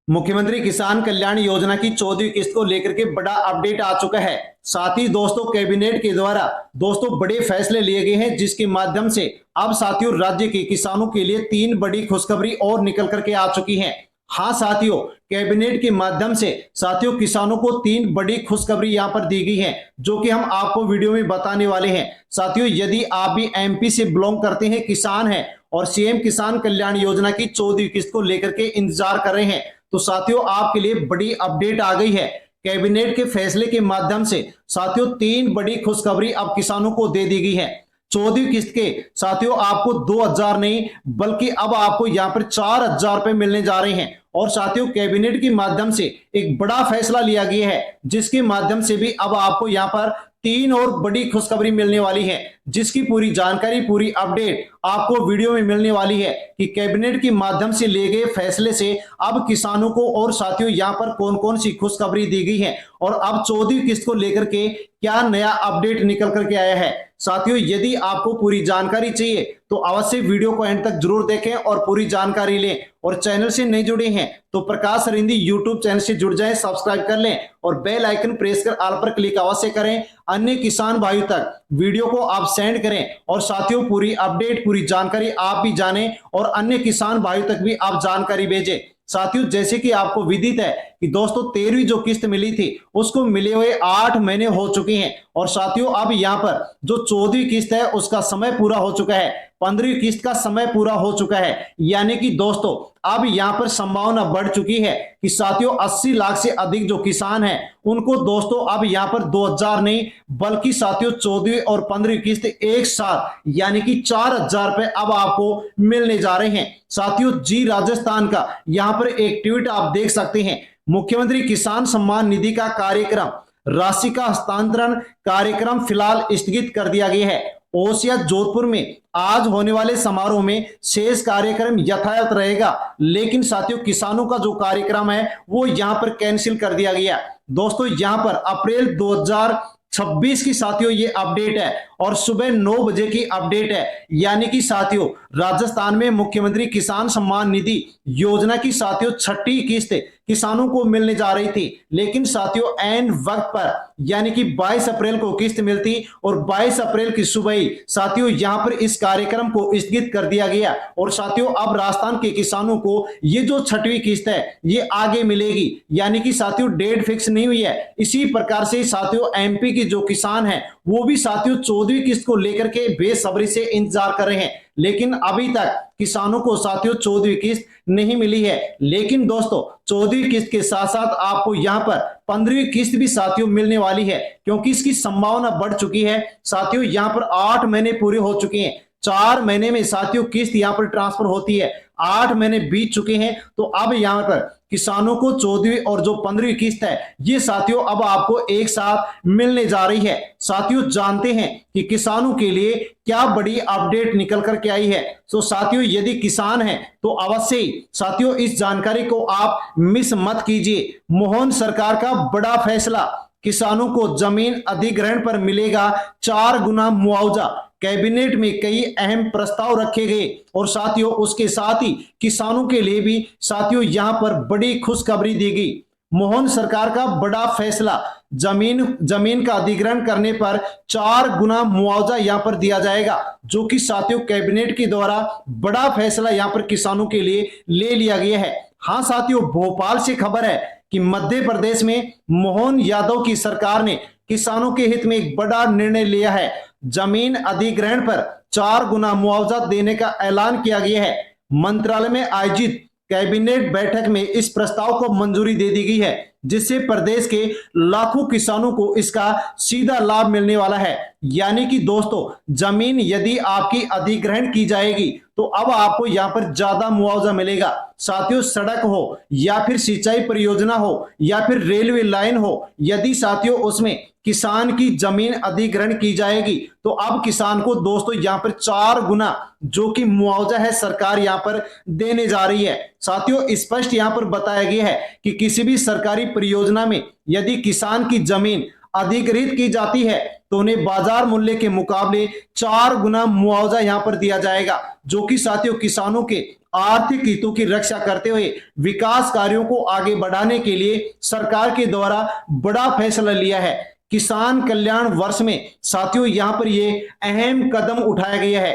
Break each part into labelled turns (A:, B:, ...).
A: मुख्यमंत्री किसान कल्याण योजना की 14वीं किस्त को लेकर के बड़ा अपडेट आ चुका है। साथ ही दोस्तों कैबिनेट के द्वारा दोस्तों बड़े फैसले लिए गए हैं, जिसके माध्यम से अब साथियों राज्य के किसानों के लिए 3 बड़ी खुशखबरी और निकल करके आ चुकी हैं। हाँ साथियों, कैबिनेट के माध्यम से साथियों किसानों को 3 बड़ी खुशखबरी यहाँ पर दी गई है, जो कि हम आपको वीडियो में बताने वाले हैं। साथियों यदि आप भी एमपी से बिलोंग करते हैं, किसान हैं और सीएम किसान कल्याण योजना की 14वीं किस्त को लेकर के इंतजार कर रहे हैं, तो साथियों आपके लिए बड़ी अपडेट आ गई है। कैबिनेट के फैसले के माध्यम से साथियों 3 बड़ी खुशखबरी अब किसानों को दे दी गई है। 14वीं किस्त के साथियों आपको 2,000 नहीं बल्कि अब आपको यहां पर 4,000 रुपए मिलने जा रहे हैं। और साथियों कैबिनेट के माध्यम से एक बड़ा फैसला लिया गया है, जिसके माध्यम से भी अब आपको यहां पर 3 और बड़ी खुशखबरी मिलने वाली है, जिसकी पूरी जानकारी पूरी अपडेट आपको वीडियो में मिलने वाली है कि कैबिनेट के माध्यम से लिए गए फैसले से अब किसानों को और साथियों यहां पर कौन कौन सी खुशखबरी दी गई है और अब 14वीं किस्त को लेकर के क्या नया अपडेट निकल करके आया है। साथियों यदि आपको पूरी जानकारी चाहिए तो अवश्य वीडियो को एंड तक जरूर देखें और पूरी जानकारी लें। और चैनल से नहीं जुड़े हैं तो प्रकाश सरिंदी यूट्यूब चैनल से जुड़ जाएं, सब्सक्राइब कर लें और बेल आइकन प्रेस कर ऑल पर क्लिक अवश्य करें। अन्य किसान भाइयों तक वीडियो को आप सेंड करें और साथियों पूरी अपडेट पूरी जानकारी आप भी जानें और अन्य किसान भाइयों तक भी आप जानकारी भेजें। साथियों जैसे कि आपको विदित है कि दोस्तों 13वीं जो किस्त मिली थी उसको मिले हुए 8 महीने हो चुके हैं और साथियों अब यहां पर जो 14वीं किस्त है उसका समय पूरा हो चुका है, 15वीं किस्त का समय पूरा हो चुका है। यानी कि दोस्तों अब यहां पर संभावना बढ़ चुकी है कि साथियों 80 लाख से अधिक जो किसान हैं उनको दोस्तों अब यहां पर 2,000 नहीं बल्कि साथियों 14वीं और 15वीं किस्त एक साथ यानी कि 4,000 रुपए अब आपको मिलने जा रहे हैं। साथियों जी राजस्थान का यहां पर एक ट्वीट आप देख सकते हैं, मुख्यमंत्री किसान सम्मान निधि का कार्यक्रम राशि का हस्तांतरण कार्यक्रम फिलहाल स्थगित कर दिया गया है। ओसिया जोधपुर में आज होने वाले समारोह में शेष कार्यक्रम यथावत रहेगा, लेकिन साथियों किसानों का जो कार्यक्रम है वो यहां पर कैंसिल कर दिया गया। दोस्तों यहां पर अप्रैल 2026 की साथियों ये अपडेट है और सुबह 9 बजे की अपडेट है। यानी कि साथियों राजस्थान में मुख्यमंत्री किसान सम्मान निधि योजना की साथियों 6ठी किस्त किसानों को मिलने जा रही थी, लेकिन साथियों एन वक्त पर यानी कि 22 अप्रैल को किस्त मिलती और 22 अप्रैल की सुबह ही साथियों यहां पर इस कार्यक्रम को स्थगित कर दिया गया। और साथियों अब राजस्थान के किसानों को ये जो 6वीं किस्त है ये आगे मिलेगी, यानी कि साथियों डेट फिक्स नहीं हुई है। इसी प्रकार से साथियों एमपी के जो किसान हैं वो भी साथियों 14वीं किस्त को लेकर के बेसब्री से इंतजार कर रहे हैं, लेकिन अभी तक किसानों को साथियों 14वीं किस्त नहीं मिली है। लेकिन दोस्तों 14वीं किस्त के साथ साथ आपको यहां पर 15वीं किस्त भी साथियों मिलने वाली है, क्योंकि इसकी संभावना बढ़ चुकी है। साथियों यहां पर 8 महीने पूरे हो चुके हैं, 4 महीने में साथियों किस्त यहां पर ट्रांसफर होती है, 8 महीने बीत चुके हैं। तो अब यहां पर किसानों को 14वीं और जो 15वीं किस्त है ये साथियों अब आपको एक साथ मिलने जा रही है। साथियों जानते हैं कि किसानों के लिए क्या बड़ी अपडेट निकल कर के आई है। तो साथियों यदि किसान हैं तो अवश्य ही साथियों इस जानकारी को आप मिस मत कीजिए। मोहन सरकार का बड़ा फैसला, किसानों को जमीन अधिग्रहण पर मिलेगा 4 गुना मुआवजा। कैबिनेट में कई अहम प्रस्ताव रखे गए और साथियों उसके साथ ही किसानों के लिए भी साथियों यहां पर बड़ी खुशखबरी दी गई। मोहन सरकार का बड़ा फैसला, जमीन का अधिग्रहण करने पर 4 गुना मुआवजा यहां पर दिया जाएगा, जो कि साथियों कैबिनेट के द्वारा बड़ा फैसला यहां पर किसानों के लिए ले लिया गया है। हाँ साथियों भोपाल से खबर है कि मध्य प्रदेश में मोहन यादव की सरकार ने किसानों के हित में एक बड़ा निर्णय लिया है। जमीन अधिग्रहण पर 4 गुना मुआवजा देने का ऐलान किया गया है। मंत्रालय में आयोजित कैबिनेट बैठक में इस प्रस्ताव को मंजूरी दे दी गई है, जिससे प्रदेश के लाखों किसानों को इसका सीधा लाभ मिलने वाला है। यानी कि दोस्तों जमीन यदि आपकी अधिग्रहण की जाएगी तो अब आपको यहां पर ज्यादा मुआवजा मिलेगा। साथियों सड़क हो या फिर सिंचाई परियोजना हो या फिर रेलवे लाइन हो, यदि साथियों उसमें किसान की जमीन अधिग्रहण की जाएगी तो अब किसान को दोस्तों यहां पर 4 गुना जो कि मुआवजा है सरकार यहां पर देने जा रही है। साथियों स्पष्ट यहां पर बताया गया है कि किसी भी सरकारी परियोजना में यदि किसान की जमीन अधिग्रहित की जाती है तो उन्हें बाजार मूल्य के मुकाबले 4 गुना मुआवजा यहां पर दिया जाएगा, जो कि साथियों किसानों के आर्थिक हितों की रक्षा करते हुए विकास कार्यों को आगे बढ़ाने के लिए सरकार के द्वारा बड़ा फैसला लिया है। किसान कल्याण वर्ष में साथियों यहां पर यह अहम कदम उठाया गया है।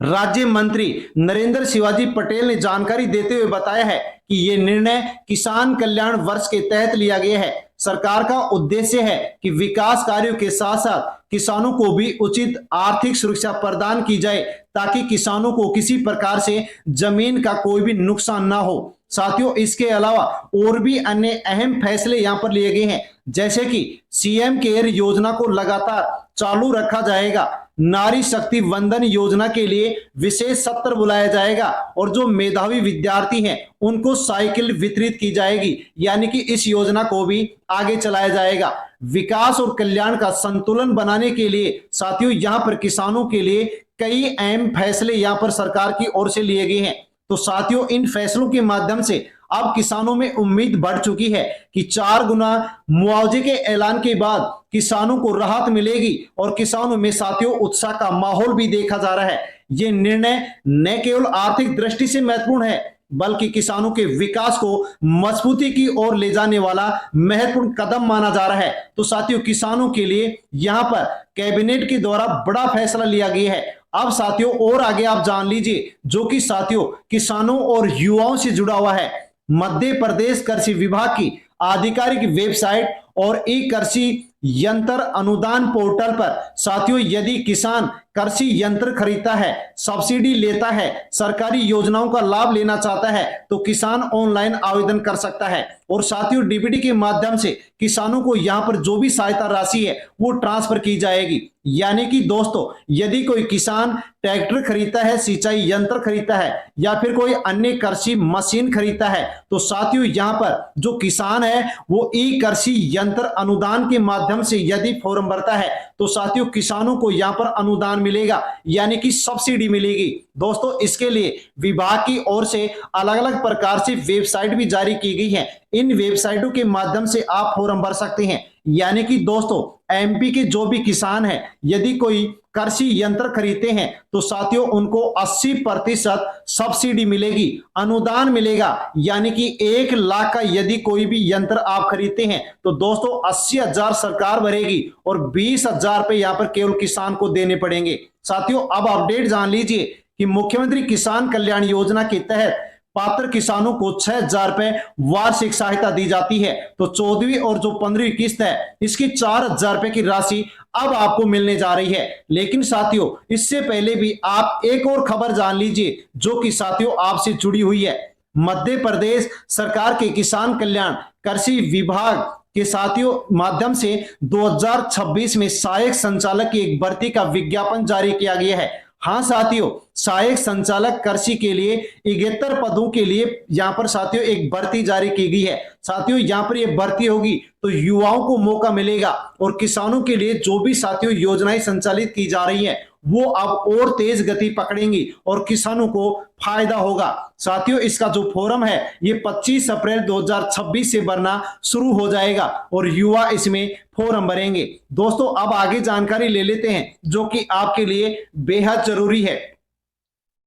A: राज्य मंत्री नरेंद्र शिवाजी पटेल ने जानकारी देते हुए बताया है कि यह निर्णय किसान कल्याण वर्ष के तहत लिया गया है। सरकार का उद्देश्य है कि विकास कार्यों के साथ साथ किसानों को भी उचित आर्थिक सुरक्षा प्रदान की जाए ताकि किसानों को किसी प्रकार से जमीन का कोई भी नुकसान ना हो। साथियों इसके अलावा और भी अन्य अहम फैसले यहां पर लिए गए हैं, जैसे कि सीएम केयर योजना को लगातार चालू रखा जाएगा, नारी शक्ति वंदन योजना के लिए विशेष सत्र बुलाया जाएगा और जो मेधावी विद्यार्थी हैं उनको साइकिल वितरित की जाएगी, यानी कि इस योजना को भी आगे चलाया जाएगा। विकास और कल्याण का संतुलन बनाने के लिए साथियों यहां पर किसानों के लिए कई अहम फैसले यहां पर सरकार की ओर से लिए गए हैं। तो साथियों इन फैसलों के माध्यम से अब किसानों में उम्मीद बढ़ चुकी है कि 4 गुना मुआवजे के ऐलान के बाद किसानों को राहत मिलेगी और किसानों में साथियों उत्साह का माहौल भी देखा जा रहा है। यह निर्णय न केवल आर्थिक दृष्टि से महत्वपूर्ण है बल्कि किसानों के विकास को मजबूती की ओर ले जाने वाला महत्वपूर्ण कदम माना जा रहा है। तो साथियों किसानों के लिए यहां पर कैबिनेट के द्वारा बड़ा फैसला लिया गया है। अब साथियों और आगे आप जान लीजिए जो कि साथियों किसानों और युवाओं से जुड़ा हुआ है। मध्य प्रदेश कृषि विभाग की आधिकारिक वेबसाइट और ई कृषि यंत्र अनुदान पोर्टल पर साथियों यदि किसान कृषि यंत्र खरीदता है, सब्सिडी लेता है, सरकारी योजनाओं का लाभ लेना चाहता है तो किसान ऑनलाइन आवेदन कर सकता है और साथियों डीबीटी के माध्यम से किसानों को यहां पर जो भी सहायता राशि है वो ट्रांसफर की जाएगी। यानी कि दोस्तों यदि कोई किसान ट्रैक्टर खरीदता है, सिंचाई यंत्र खरीदता है या फिर कोई अन्य कृषि मशीन खरीदता है तो साथियों यहां पर जो किसान है वो ई कृषि यंत्र अनुदान के माध्यम से यदि फॉर्म भरता है तो साथियों किसानों को यहां पर अनुदान मिलेगा, यानी कि सब्सिडी मिलेगी। दोस्तों इसके लिए विभाग की ओर से अलग अलग प्रकार से वेबसाइट भी जारी की गई है। इन वेबसाइटों के माध्यम से आप फॉर्म भर सकते हैं। यानी कि दोस्तों एमपी के जो भी किसान हैं यदि कोई कृषि यंत्र खरीदते हैं तो साथियों उनको 80% सब्सिडी मिलेगी, अनुदान मिलेगा। यानी कि 1 लाख का यदि कोई भी यंत्र आप खरीदते हैं तो दोस्तों 80,000 सरकार भरेगी और 20,000 रुपए यहां पर केवल किसान को देने पड़ेंगे। साथियों अब अपडेट जान लीजिए कि मुख्यमंत्री किसान कल्याण योजना के तहत पात्र किसानों को 6,000 रुपए वार्षिक सहायता दी जाती है। तो 14वीं और जो 15वीं किस्त है इसकी 4,000 रुपए की राशि अब आपको मिलने जा रही है। लेकिन साथियों इससे पहले भी आप एक और खबर जान लीजिए जो कि साथियों आपसे जुड़ी हुई है। मध्य प्रदेश सरकार के किसान कल्याण कृषि विभाग के साथियों माध्यम से 2026 में सहायक संचालक की एक भर्ती का विज्ञापन जारी किया गया है। हाँ साथियों सहायक संचालक कृषि के लिए 71 पदों के लिए यहां पर साथियों एक भर्ती जारी की गई है। साथियों यहां पर यह भर्ती होगी तो युवाओं को मौका मिलेगा और किसानों के लिए जो भी साथियों योजनाएं संचालित की जा रही है वो अब और तेज गति पकड़ेंगी और किसानों को फायदा होगा। साथियों इसका जो फॉर्म है ये 25 अप्रैल 2026 से भरना शुरू हो जाएगा और युवा इसमें फॉर्म भरेंगे। दोस्तों अब आगे जानकारी ले लेते हैं जो कि आपके लिए बेहद जरूरी है।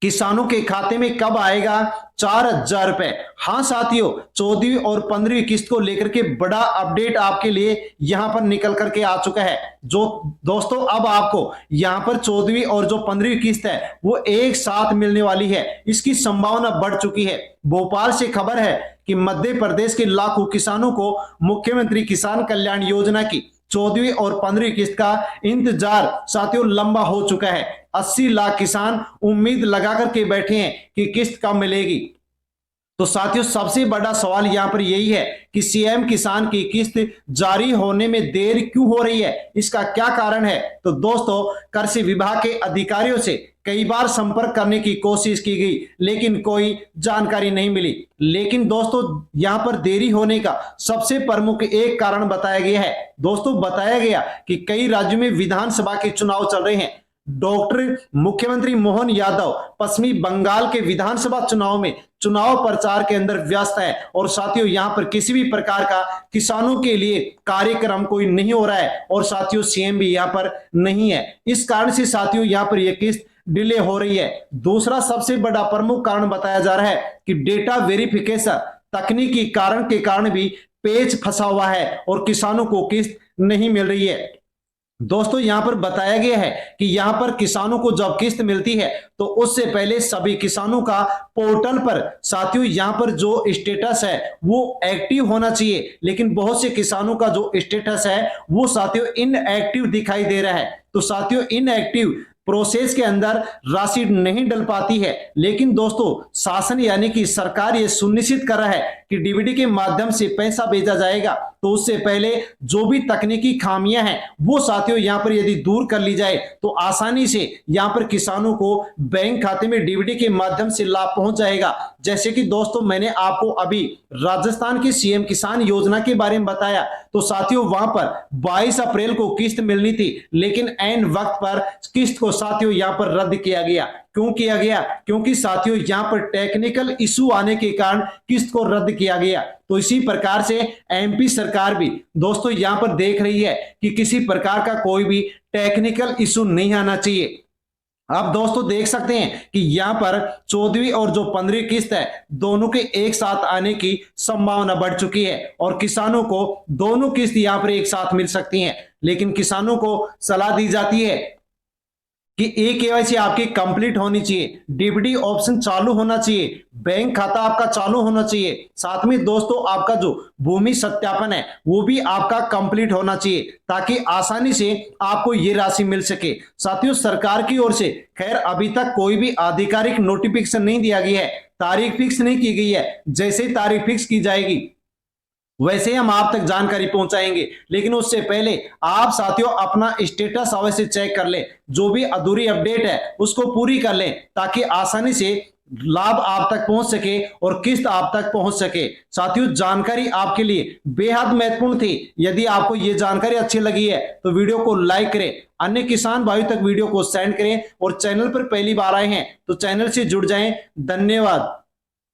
A: किसानों के खाते में कब आएगा 4,000 रुपए? हाँ साथियों 14वीं और 15वीं किस्त को लेकर के बड़ा अपडेट आपके लिए यहां पर निकल करके आ चुका है। जो दोस्तों अब आपको यहां पर 14वीं और जो 15वीं किस्त है वो एक साथ मिलने वाली है, इसकी संभावना बढ़ चुकी है। भोपाल से खबर है कि मध्य प्रदेश के लाखों किसानों को मुख्यमंत्री किसान कल्याण योजना की 14वीं और 15वीं किस्त का इंतजार साथियों लंबा हो चुका है। 80 लाख किसान उम्मीद लगा करके बैठे हैं कि किस्त कब मिलेगी। तो साथियों सबसे बड़ा सवाल यहां पर यही है कि सीएम किसान की किस्त जारी होने में देर क्यों हो रही है, इसका क्या कारण है। तो दोस्तों कृषि विभाग के अधिकारियों से कई बार संपर्क करने की कोशिश की गई लेकिन कोई जानकारी नहीं मिली। लेकिन दोस्तों यहां पर देरी होने का सबसे प्रमुख एक कारण बताया गया है। दोस्तों बताया गया कि कई राज्यों में विधानसभा के चुनाव चल रहे हैं। डॉक्टर मुख्यमंत्री मोहन यादव पश्चिमी बंगाल के विधानसभा चुनाव में चुनाव प्रचार के अंदर व्यस्त है और साथियों यहां पर किसी भी प्रकार का किसानों के लिए कार्यक्रम कोई नहीं हो रहा है और साथियों सीएम भी यहां पर नहीं है। इस कारण से साथियों यहां पर यह किस्त डिले हो रही है। दूसरा सबसे बड़ा प्रमुख कारण बताया जा रहा है कि डेटा वेरिफिकेशन तकनीकी कारण के कारण भी पेच फंसा हुआ है और किसानों को किस्त नहीं मिल रही है। दोस्तों यहां पर बताया गया है कि यहां पर किसानों को जब किस्त मिलती है तो उससे पहले सभी किसानों का पोर्टल पर साथियों यहां पर जो स्टेटस है वो एक्टिव होना चाहिए, लेकिन बहुत से किसानों का जो स्टेटस है वो साथियों इनएक्टिव दिखाई दे रहा है। तो साथियों इनएक्टिव प्रोसेस के अंदर राशि नहीं डल पाती है। लेकिन दोस्तों शासन यानी कि सरकार ये सुनिश्चित कर रहा है कि डीबीटी के माध्यम से पैसा भेजा जाएगा, तो उससे पहले जो भी तकनीकी खामियां हैं वो साथियों यहां पर यदि दूर कर ली जाए तो आसानी से यहां पर किसानों को बैंक खाते में डीबीटी के माध्यम से लाभ पहुंच जाएगा। जैसे कि दोस्तों मैंने आपको अभी राजस्थान की सीएम किसान योजना के बारे में बताया, तो साथियों वहां पर 22 अप्रैल को किस्त मिलनी थी, लेकिन ऐन वक्त पर किस्त को साथियों यहां पर रद्द किया गया। क्यों किया गया? क्योंकि साथियों यहां पर टेक्निकल इशू आने के कारण किस्त को रद्द किया गया। तो इसी प्रकार से एमपी सरकार भी दोस्तों यहां पर देख रही है कि किसी प्रकार का कोई भी टेक्निकल इशू नहीं आना चाहिए। आप दोस्तों देख सकते हैं कि यहां पर 14वीं और जो 15वीं किस्त है दोनों के एक साथ आने की संभावना बढ़ चुकी है और किसानों को दोनों किस्त यहां पर एक साथ मिल सकती हैं। लेकिन किसानों को सलाह दी जाती है कि केवाईसी आपकी कंप्लीट होनी चाहिए, डीबीटी ऑप्शन चालू होना चाहिए, बैंक खाता आपका चालू होना चाहिए, साथ में दोस्तों आपका जो भूमि सत्यापन है वो भी आपका कंप्लीट होना चाहिए ताकि आसानी से आपको ये राशि मिल सके। साथियों सरकार की ओर से खैर अभी तक कोई भी आधिकारिक नोटिफिकेशन नहीं दिया गया है, तारीख फिक्स नहीं की गई है। जैसे ही तारीख फिक्स की जाएगी वैसे हम आप तक जानकारी पहुंचाएंगे, लेकिन उससे पहले आप साथियों अपना स्टेटस अवश्य चेक कर लें, जो भी अधूरी अपडेट है उसको पूरी कर लें ताकि आसानी से लाभ आप तक पहुंच सके और किस्त आप तक पहुंच सके। साथियों जानकारी आपके लिए बेहद महत्वपूर्ण थी। यदि आपको ये जानकारी अच्छी लगी है तो वीडियो को लाइक करें, अन्य किसान भाइयों तक वीडियो को सेंड करें और चैनल पर पहली बार आए हैं तो चैनल से जुड़ जाएं। धन्यवाद।